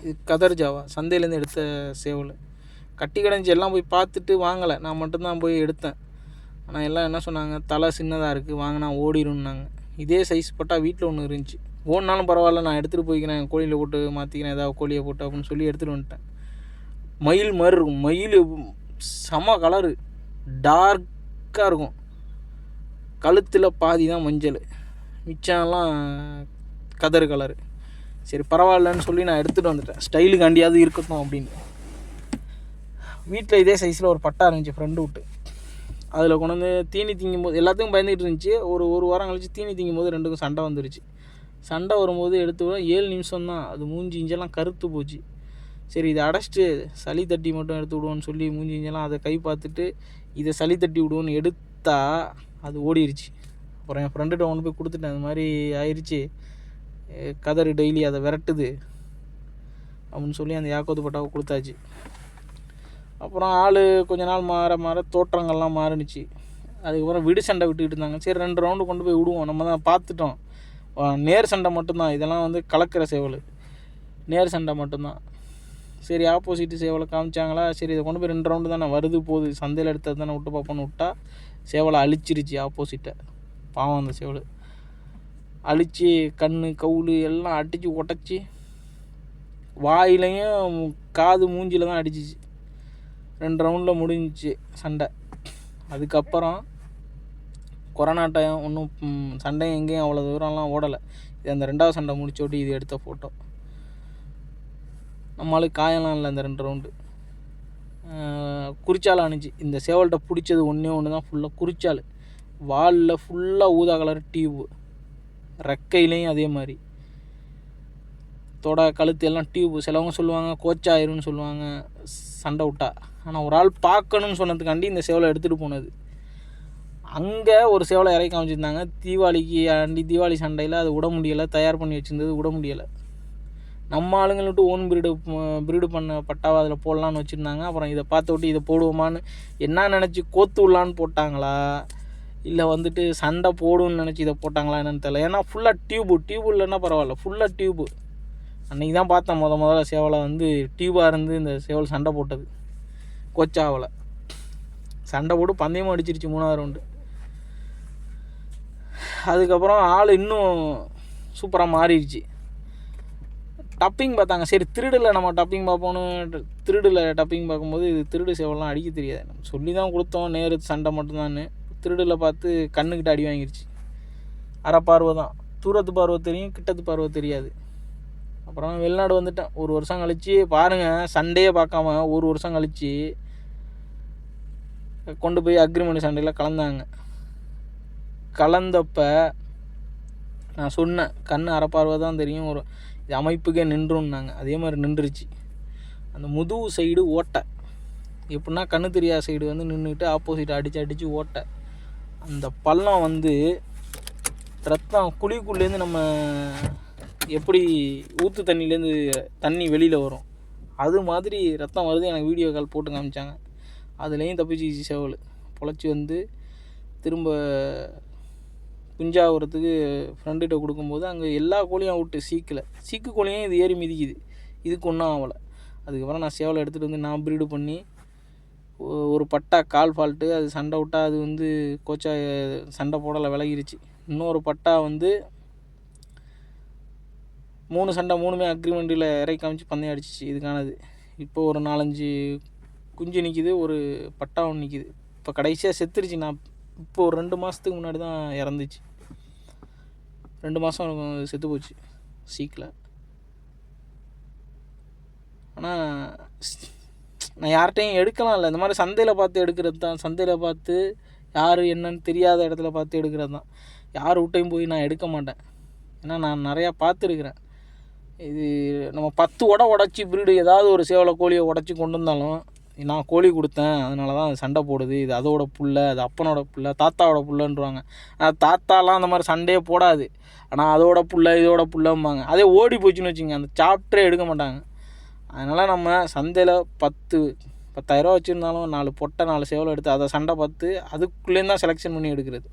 இது கதர் ஜாவா, சந்தையிலேருந்து எடுத்த சேவல். கட்டி கிடஞ்சி எல்லாம் போய் பார்த்துட்டு வாங்கலை, நான் மட்டும்தான் போய் எடுத்தேன். ஆனால் எல்லாம் என்ன சொன்னாங்க, தலை சின்னதாக இருக்குது, வாங்கினா ஓடிடும்னாங்க. இதே சைஸ் போட்டால் வீட்டில் ஒன்று இருந்துச்சு, ஓடினாலும் பரவாயில்ல, நான் எடுத்துகிட்டு போய்க்கிறேன், கோழியில் போட்டு மாற்றிக்கிறேன், ஏதாவது கோழியை போட்டு அப்படின்னு சொல்லி எடுத்துகிட்டு வந்துட்டேன். மயில் மாதிரி இருக்கும், மயில் செம கலரு, டார்க்காக இருக்கும். கழுத்தில் பாதி தான் மஞ்சள், மிச்சம்லாம் கதறு கலரு. சரி பரவாயில்லன்னு சொல்லி நான் எடுத்துகிட்டு வந்துட்டேன், ஸ்டைலுக்காண்டியாவது இருக்கட்டும் அப்படின்னு. வீட்டில் இதே சைஸில் ஒரு பட்டா இருந்துச்சு ஃப்ரெண்டு விட்டு, அதில் கொண்டு வந்து தீனி திங்கும்போது எல்லாத்துக்கும் பயந்துகிட்டு இருந்துச்சு. ஒரு வாரம் கழிச்சு தீனி திங்கும்போது ரெண்டுக்கும் சண்டை வந்துருச்சு. சண்டை வரும்போது எடுத்து 7 நிமிஷம் தான், அது மூஞ்சி இஞ்செல்லாம் கருத்து போச்சு. சரி இதை அடைச்சிட்டு சளி தட்டி மட்டும் எடுத்து விடுவோன்னு சொல்லி மூஞ்சி இஞ்செல்லாம் அதை கை பார்த்துட்டு இதை சளி தட்டி விடுவோன்னு எடுத்தால் அது ஓடிடுச்சு. அப்புறம் என் ஃப்ரெண்டுகிட்ட கொண்டு போய் கொடுத்துட்டேன், அது மாதிரி ஆயிடுச்சு, கதறு டெய்லி அதை விரட்டுது அப்படின்னு சொல்லி அந்த யாக்கோத்து பட்டாவை கொடுத்தாச்சு. அப்புறம் ஆள் கொஞ்ச நாள் மாற தோற்றங்கள்லாம் மாறுனுச்சு. அதுக்கப்புறம் விடு சண்டை விட்டுக்கிட்டு இருந்தாங்க. சரி 2 ரவுண்டு கொண்டு போய் விடுவோம், நம்ம தான் பார்த்துட்டோம், நேர் சண்டை மட்டும்தான், இதெல்லாம் வந்து கலக்கிற சேவல், நேர் சண்டை மட்டும்தான். சரி ஆப்போசிட்டு சேவலை காமிச்சாங்களா, சரி இதை கொண்டு போய் 2 ரவுண்டு தானே வருது போகுது, சந்தையில் எடுத்தது தானே விட்டு பார்ப்போன்னு விட்டா சேவலை அழிச்சிருச்சு ஆப்போசிட்டை. பாவம் அந்த சேவல் அழித்து கண் கவுள் எல்லாம் அடித்து உடச்சி வாயிலையும் காது மூஞ்சியில் தான் அடிச்சிச்சு. 2 ரவுண்டில் முடிஞ்சிச்சு சண்டை. அதுக்கப்புறம் கொரோனா டைம், ஒன்றும் சண்டையும் எங்கேயும் அவ்வளோ தூரம்லாம் ஓடலை. இது அந்த 2வது சண்டை முடிச்சோட்டி இது எடுத்த ஃபோட்டோ. நம்மளுக்கு காயெல்லாம் இல்லை. அந்த 2 ரவுண்டு குறிச்சால் அணிச்சு. இந்த சேவல்கிட்ட பிடிச்சது ஒன்று தான், ஃபுல்லாக குறிச்சால், வாலில் ஃபுல்லாக ஊதா கலர் டியூப்பு, ரெக்கையிலையும் அதே மாதிரி, தொட கழுத்து எல்லாம் டியூப்பு. சிலவங்க சொல்லுவாங்க கோச்சாயிருன்னு சொல்லுவாங்க சண்டை விட்டா. ஆனால் ஒரு ஆள் பார்க்கணுன்னு சொன்னதுக்காண்டி இந்த சேவலை எடுத்துகிட்டு போனது. அங்கே ஒரு சேவலை இறக்கி காமிச்சிருந்தாங்க தீபாவளி சண்டையில், அது விட முடியலை, தயார் பண்ணி வச்சுருந்தது விட முடியலை. நம்ம ஆளுங்கள்ட்டு ஓன் ப்ரீடு பண்ண பட்டாவை அதில் போடலான்னு வச்சுருந்தாங்க. அப்புறம் இதை பார்த்து விட்டு இதை போடுவோமான்னு என்ன நினச்சி கோத்து விடலான்னு போட்டாங்களா, இல்லை வந்துட்டு சண்டை போடுன்னு நினச்சி இதை போட்டாங்களா என்னன்னு தெரியல. ஏன்னா ஃபுல்லாக டியூப்பு இல்லைன்னா பரவாயில்ல, ஃபுல்லாக டியூப்பு. அன்றைக்கி தான் பார்த்தேன் முதல்ல சேவலை வந்து டியூபாக இருந்து இந்த சேவல் சண்டை போட்டது. கோச்சாவில் சண்டை போட்டு பந்தயமும் அடிச்சிருச்சு 3வது ரவுண்டு. அதுக்கப்புறம் ஆள் இன்னும் சூப்பராக மாறிடுச்சு. டப்பிங் பார்த்தாங்க, சரி திருடில் நம்ம டப்பிங் பார்ப்போன்னு திருடில் டப்பிங் பார்க்கும்போது இது திருடு சேவல்லாம் அடிக்க தெரியாது. நம்ம சொல்லி தான் கொடுத்தோம் நேரு சண்டை மட்டும்தான்னு. திருடில் பார்த்து கண்ணுக்கிட்ட அடி வாங்கிடுச்சு. அரை பார்வை தான், தூரத்து பார்வை தெரியும், கிட்டத்து பார்வை தெரியாது. அப்புறம் வெளிநாடு வந்துட்டேன். 1 வருஷம் கழித்து பாருங்கள், சண்டையே பார்க்காம 1 வருஷம் கழித்து கொண்டு போய் அக்ரிமெண்ட் சண்டையில் கலந்தாங்க. கலந்தப்போ நான் சொன்னேன், கண் அரைப்பார்வை தான் தெரியும், ஒரு இது அமைப்புக்கே நின்றுன்னாங்க. அதே மாதிரி நின்றுச்சு. அந்த முதுகு சைடு ஓட்டை, எப்படின்னா கண்ணு தெரியாத சைடு வந்து நின்றுட்டு ஆப்போசிட் அடித்து ஓட்டை. அந்த பள்ளம் வந்து ரத்தம் குழிக்குள்ளேருந்து நம்ம எப்படி ஊற்று தண்ணியிலேருந்து தண்ணி வெளியில் வரும் அது மாதிரி ரத்தம் வருது. எனக்கு வீடியோ கால் போட்டு காமிச்சாங்க. அதுலேயும் தப்பிச்சு சேவல் பொழைச்சி வந்து திரும்ப குஞ்சாகிறதுக்கு ஃப்ரெண்டுகிட்ட கொடுக்கும்போது அங்கே எல்லா கோழியும் விட்டு சீக்கு கோழியும் இது ஏறி மிதிக்குது, இதுக்கு ஒன்றும் ஆகலை. அதுக்கப்புறம் நான் சேவலை எடுத்துகிட்டு வந்து நான் ப்ரீடு பண்ணி ஒரு பட்டா கால் ஃபால்ட்டு, அது சண்டை விட்டால் அது வந்து கோச்சா சண்டை போடலை, விலகிருச்சு. இன்னொரு பட்டா வந்து 3 சண்டை 3மே அக்ரிமெண்ட்டில் இறக்கி காமிச்சு பந்தயம் அடிச்சிச்சு இதுக்கானது. இப்போ ஒரு 4-5 குஞ்சு நிற்கிது, ஒரு பட்டா ஒன்று நிற்கிது. இப்போ கடைசியாக செத்துருச்சு. நான் இப்போ ஒரு 2 மாதத்துக்கு முன்னாடி தான் இறந்துச்சு. 2 மாதம் செத்து போச்சு சீக்கில். ஆனால் நான் யார்கிட்டையும் எடுக்கலாம் இல்லை, இந்த மாதிரி சந்தையில் பார்த்து எடுக்கிறது தான். சந்தையில் பார்த்து யார் என்னன்னு தெரியாத இடத்துல பார்த்து எடுக்கிறது தான். யார் விட்டையும் போய் நான் எடுக்க மாட்டேன். ஏன்னா நான் நிறையா பார்த்துருக்குறேன். இது நம்ம 10 உடச்சி ப்ரீடு ஏதாவது ஒரு சேவலை கோழியை உடச்சி கொண்டு வந்தாலும் நான் கோழி கொடுத்தேன் அதனால தான் அது சண்டை போடுது, இது அதோட புள்ள, அது அப்பனோட புள்ள, தாத்தாவோட புள்ளன்றாங்க. தாத்தாலாம் அந்த மாதிரி சண்டையே போடாது, ஆனால் அதோட புள்ள இதோட புள்ளம்பாங்க. அதே ஓடி போச்சுன்னு வச்சுங்க, அந்த சாப்டரே எடுக்க மாட்டாங்க. அதனால் நம்ம சந்தையில் 10,000 வச்சுருந்தாலும் 4 பொட்டை 4 சேவலை எடுத்து அதை சண்டை பார்த்து அதுக்குள்ளேருந்து தான் செலெக்ஷன் பண்ணி எடுக்கிறது.